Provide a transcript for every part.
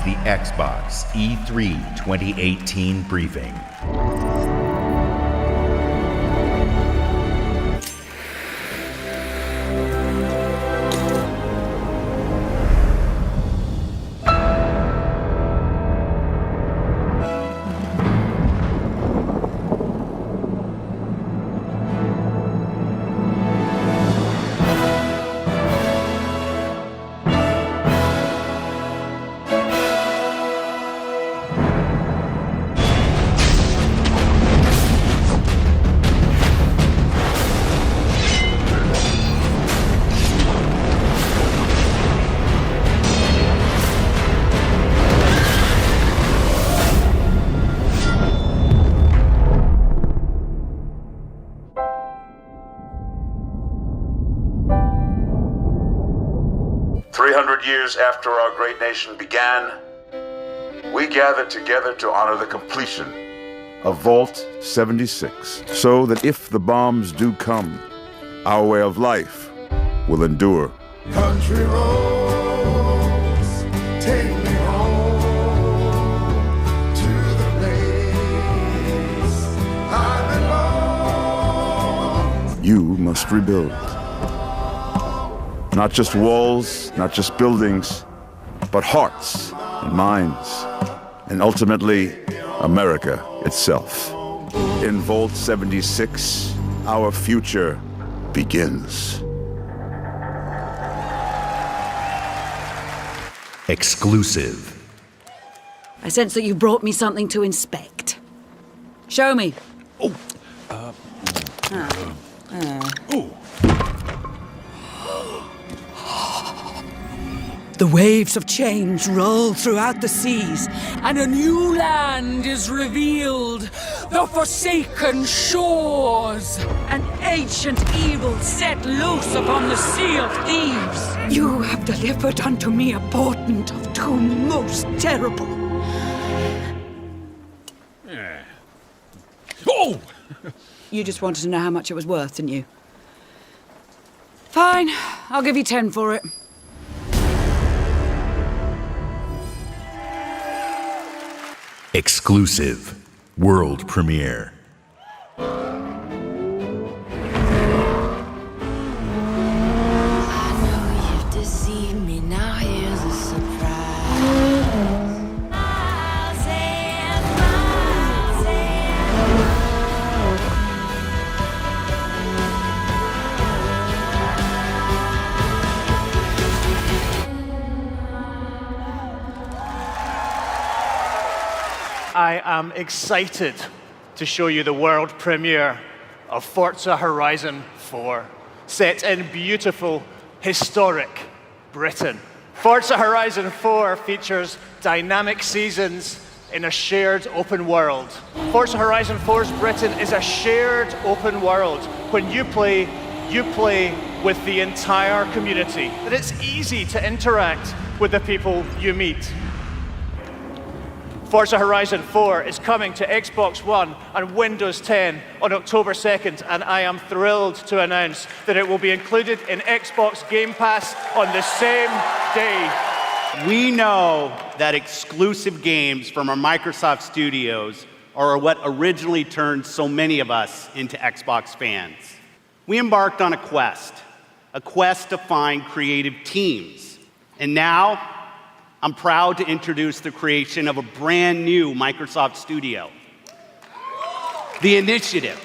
the Xbox E3 2018 briefing. Years after our great nation began, we gathered together to honor the completion of Vault 76, so that if the bombs do come, our way of life will endure. Country roads, take me home to the place I belong. You must rebuild. Not just walls, not just buildings, but hearts and minds, and ultimately, America itself. In Vault 76, our future begins. Exclusive. I sense that you brought me something to inspect. Show me. Oh. The waves of change roll throughout the seas, and a new land is revealed. The forsaken shores. An ancient evil set loose upon the sea of thieves. You have delivered unto me a portent of doom most terrible. Oh! You just wanted to know how much it was worth, didn't you? Fine, I'll give you 10 for it. Exclusive. World premiere. I know you've deceived me, now here's a surprise. Miles and miles I am excited to show you the world premiere of Forza Horizon 4, set in beautiful, historic Britain. Forza Horizon 4 features dynamic seasons in a shared open world. Forza Horizon 4's Britain is a shared open world. When you play with the entire community. That it's easy to interact with the people you meet. Forza Horizon 4 is coming to Xbox One and Windows 10 on October 2nd, and I am thrilled to announce that it will be included in Xbox Game Pass on the same day. We know that exclusive games from our Microsoft studios are what originally turned so many of us into Xbox fans. We embarked on a quest to find creative teams, and now I'm proud to introduce the creation of a brand new Microsoft studio, The Initiative.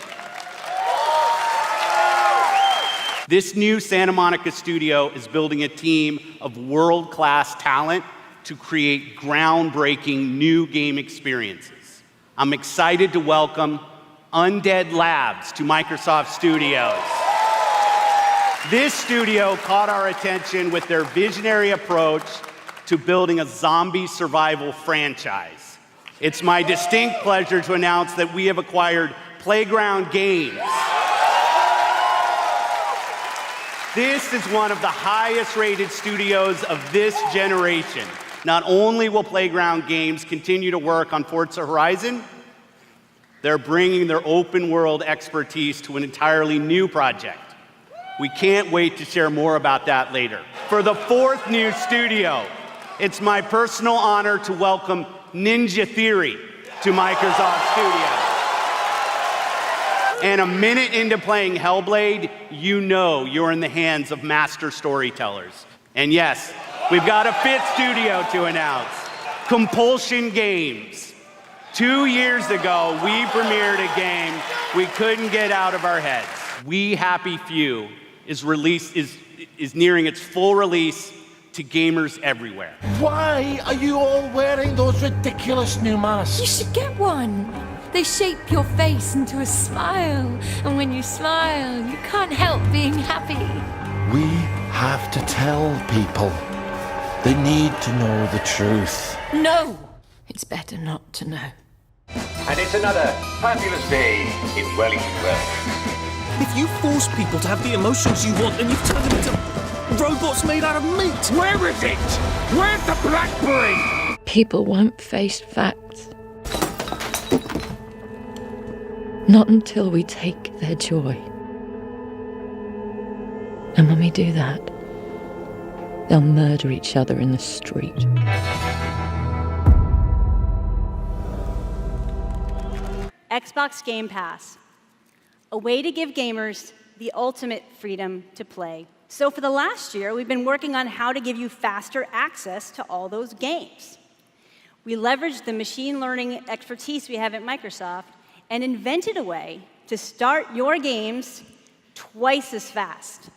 This new Santa Monica studio is building a team of world-class talent to create groundbreaking new game experiences. I'm excited to welcome Undead Labs to Microsoft Studios. This studio caught our attention with their visionary approach to building a zombie survival franchise. It's my distinct pleasure to announce that we have acquired Playground Games. This is one of the highest rated studios of this generation. Not only will Playground Games continue to work on Forza Horizon, they're bringing their open world expertise to an entirely new project. We can't wait to share more about that later. For the fourth new studio, it's my personal honor to welcome Ninja Theory to Microsoft Studios. And a minute into playing Hellblade, you know you're in the hands of master storytellers. And yes, we've got a fifth studio to announce, Compulsion Games. 2 years ago, we premiered a game we couldn't get out of our heads. We Happy Few is nearing its full release to gamers everywhere. Why are you all wearing those ridiculous new masks? You should get one. They shape your face into a smile. And when you smile, you can't help being happy. We have to tell people. They need to know the truth. No! It's better not to know. And it's another fabulous day in Wellington Wells. If you force people to have the emotions you want, then you've turned them into robots made out of meat. Where is it? Where's the blackberry? People won't face facts. Not until we take their joy. And when we do that, they'll murder each other in the street. Xbox Game Pass, a way to give gamers the ultimate freedom to play. So for the last year, we've been working on how to give you faster access to all those games. We leveraged the machine learning expertise we have at Microsoft and invented a way to start your games twice as fast.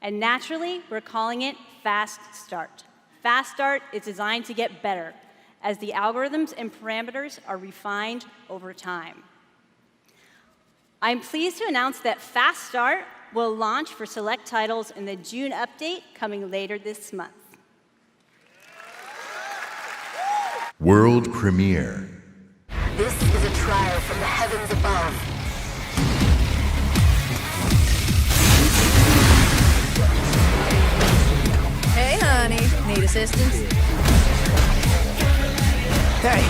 And naturally, we're calling it Fast Start. Fast Start is designed to get better as the algorithms and parameters are refined over time. I'm pleased to announce that Fast Start will launch for select titles in the June update coming later this month. World premiere. This is a trial from the heavens above. Hey, honey. Need assistance? Hey,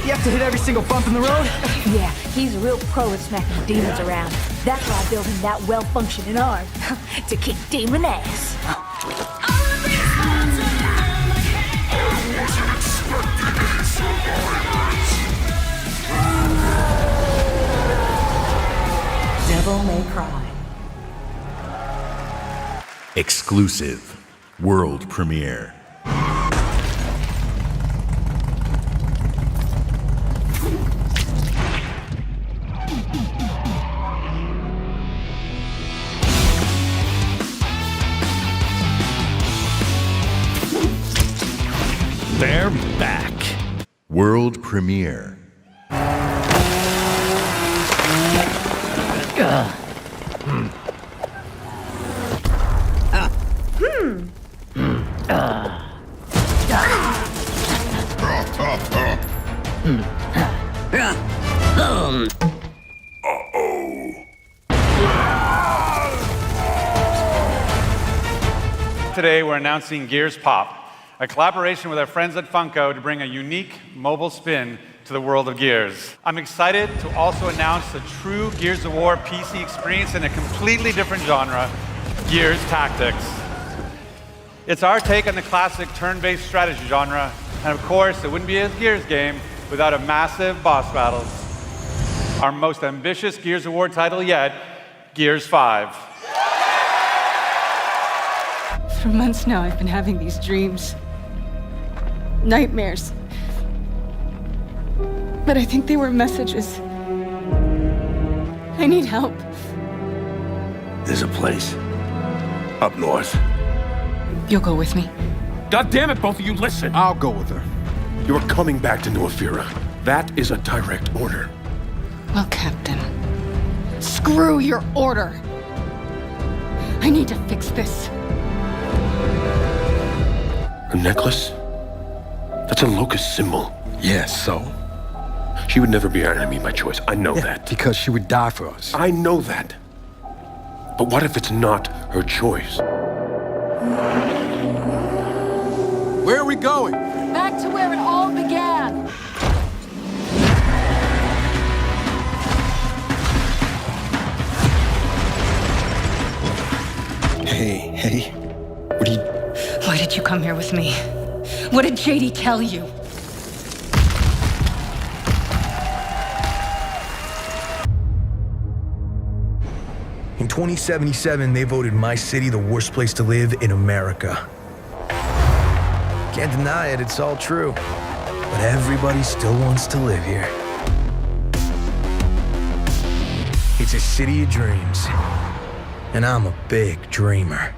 you have to hit every single bump in the road? Yeah, he's a real pro at smacking demons around. That's why I built him that well-functioning arm. To kick demon ass. Devil May Cry. Exclusive. World premiere. They're back. World premiere. Today we're announcing Gears Pop, a collaboration with our friends at Funko to bring a unique mobile spin to the world of Gears. I'm excited to also announce a true Gears of War PC experience in a completely different genre, Gears Tactics. It's our take on the classic turn-based strategy genre, and of course, it wouldn't be a Gears game without a massive boss battles. Our most ambitious Gears of War title yet, Gears 5. For months now, I've been having these dreams. Nightmares. But I think they were messages. I need help. There's a place up north. You'll go with me. God damn it, both of you, listen. I'll go with her. You're coming back to New Ephira. That is a direct order. Well, Captain, screw your order. I need to fix this. A necklace? That's a locust symbol. Yeah, so? She would never be our enemy by choice. I know that. Because she would die for us. I know that. But what if it's not her choice? Where are we going? Back to where it all began. Hey, what are you... Why did you come here with me? What did JD tell you? In 2077, they voted my city the worst place to live in America. Can't deny it, it's all true. But everybody still wants to live here. It's a city of dreams. And I'm a big dreamer.